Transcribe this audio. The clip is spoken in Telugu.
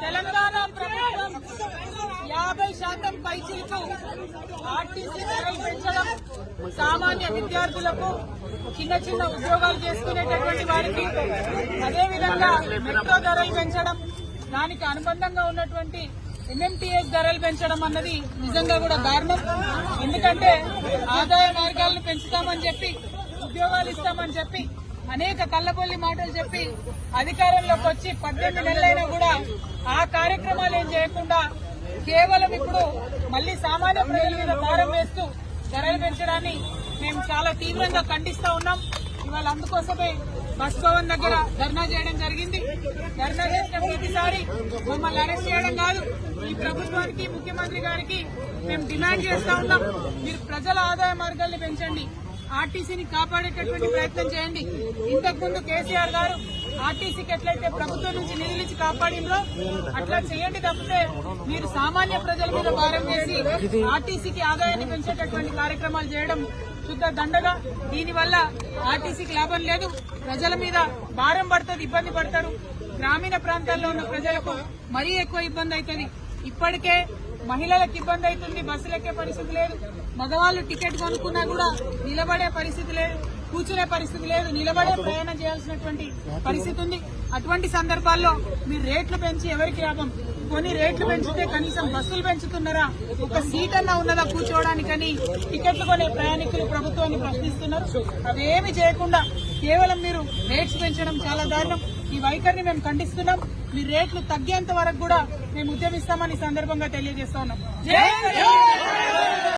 తెలంగాణ ప్రభుత్వం 50% పైచిలకు ఆర్టీసీ ధరలు పెంచడం, సామాన్య విద్యార్థులకు చిన్న చిన్న ఉద్యోగాలు చేసుకునేటటువంటి వారికి, అదేవిధంగా మెట్రో ధరలు పెంచడం, దానికి అనుబంధంగా ఉన్నటువంటి ఎంఎంటీఎస్ ధరలు పెంచడం అన్నది నిజంగా కూడా దారుణం. ఎందుకంటే ఆదాయ మార్గాలను పెంచుతామని చెప్పి, ఉద్యోగాలు ఇస్తామని చెప్పి, అనేక కళ్ళబొల్లి మాటలు చెప్పి అధికారంలోకి వచ్చి 18 నెలలైనా కూడా ఆ కార్యక్రమాలు ఏం చేయకుండా కేవలం ఇప్పుడు మళ్లీ సామాన్య ప్రజల మీద భారం వేస్తూ ధరలు పెంచడాన్ని మేము చాలా తీవ్రంగా ఖండిస్తా ఉన్నాం. ఇవాళ అందుకోసమే బస్ భవన్ దగ్గర ధర్నా చేయడం జరిగింది. ధర్నా చేసిన ప్రతిసారి మమ్మల్ని అరెస్ట్ చేయడం కాదు, ఈ ప్రభుత్వానికి, ముఖ్యమంత్రి గారికి మేము డిమాండ్ చేస్తా ఉన్నాం, మీరు ప్రజల ఆదాయ మార్గాల్ని పెంచండి, ఆర్టీసీని కాపాడేటటువంటి ప్రయత్నం చేయండి. ఇంతకుముందు కేసీఆర్ గారు ఆర్టీసీకి ఎట్లయితే ప్రభుత్వం నుంచి నిధులిచ్చి కాపాడిందో అట్లా చేయండి తప్పితే మీరు సామాన్య ప్రజల మీద భారం వేసి ఆర్టీసీకి ఆదాయాన్ని పెంచేటటువంటి కార్యక్రమాలు చేయడం శుద్ధ దండగా. దీనివల్ల ఆర్టీసీకి లాభం లేదు, ప్రజల మీద భారం పడుతుంది, ఇబ్బంది పడతారు. గ్రామీణ ప్రాంతాల్లో ఉన్న ప్రజలకు మరీ ఎక్కువ ఇబ్బంది అవుతుంది. ఇప్పటికే మహిళలకు ఇబ్బంది అవుతుంది, బస్సులు ఎక్కే పరిస్థితి లేదు, మగవాళ్లు టికెట్ కొనుక్కున్నా కూడా నిలబడే పరిస్థితి లేదు, కూర్చునే పరిస్థితి లేదు, నిలబడే ప్రయాణం చేయాల్సినటువంటి పరిస్థితి ఉంది. అటువంటి సందర్భాల్లో మీరు రేట్లు పెంచి ఎవరికి లాభం? కొన్ని రేట్లు పెంచితే కనీసం బస్సులు పెంచుతున్నారా? ఒక సీట్ అన్నా ఉన్నదా కూర్చోవడానికని టికెట్లు కొనే ప్రయాణికులు ప్రభుత్వాన్ని ప్రశ్నిస్తున్నారు. అవేమి చేయకుండా కేవలం మీరు రేట్స్ పెంచడం చాలా దారుణం. ఈ వైఖరిని మేము ఖండిస్తున్నాం. మీ రేట్లు తగ్గేంత వరకు కూడా మేము ఉద్యమిస్తామని సందర్భంగా తెలియజేస్తా ఉన్నాం.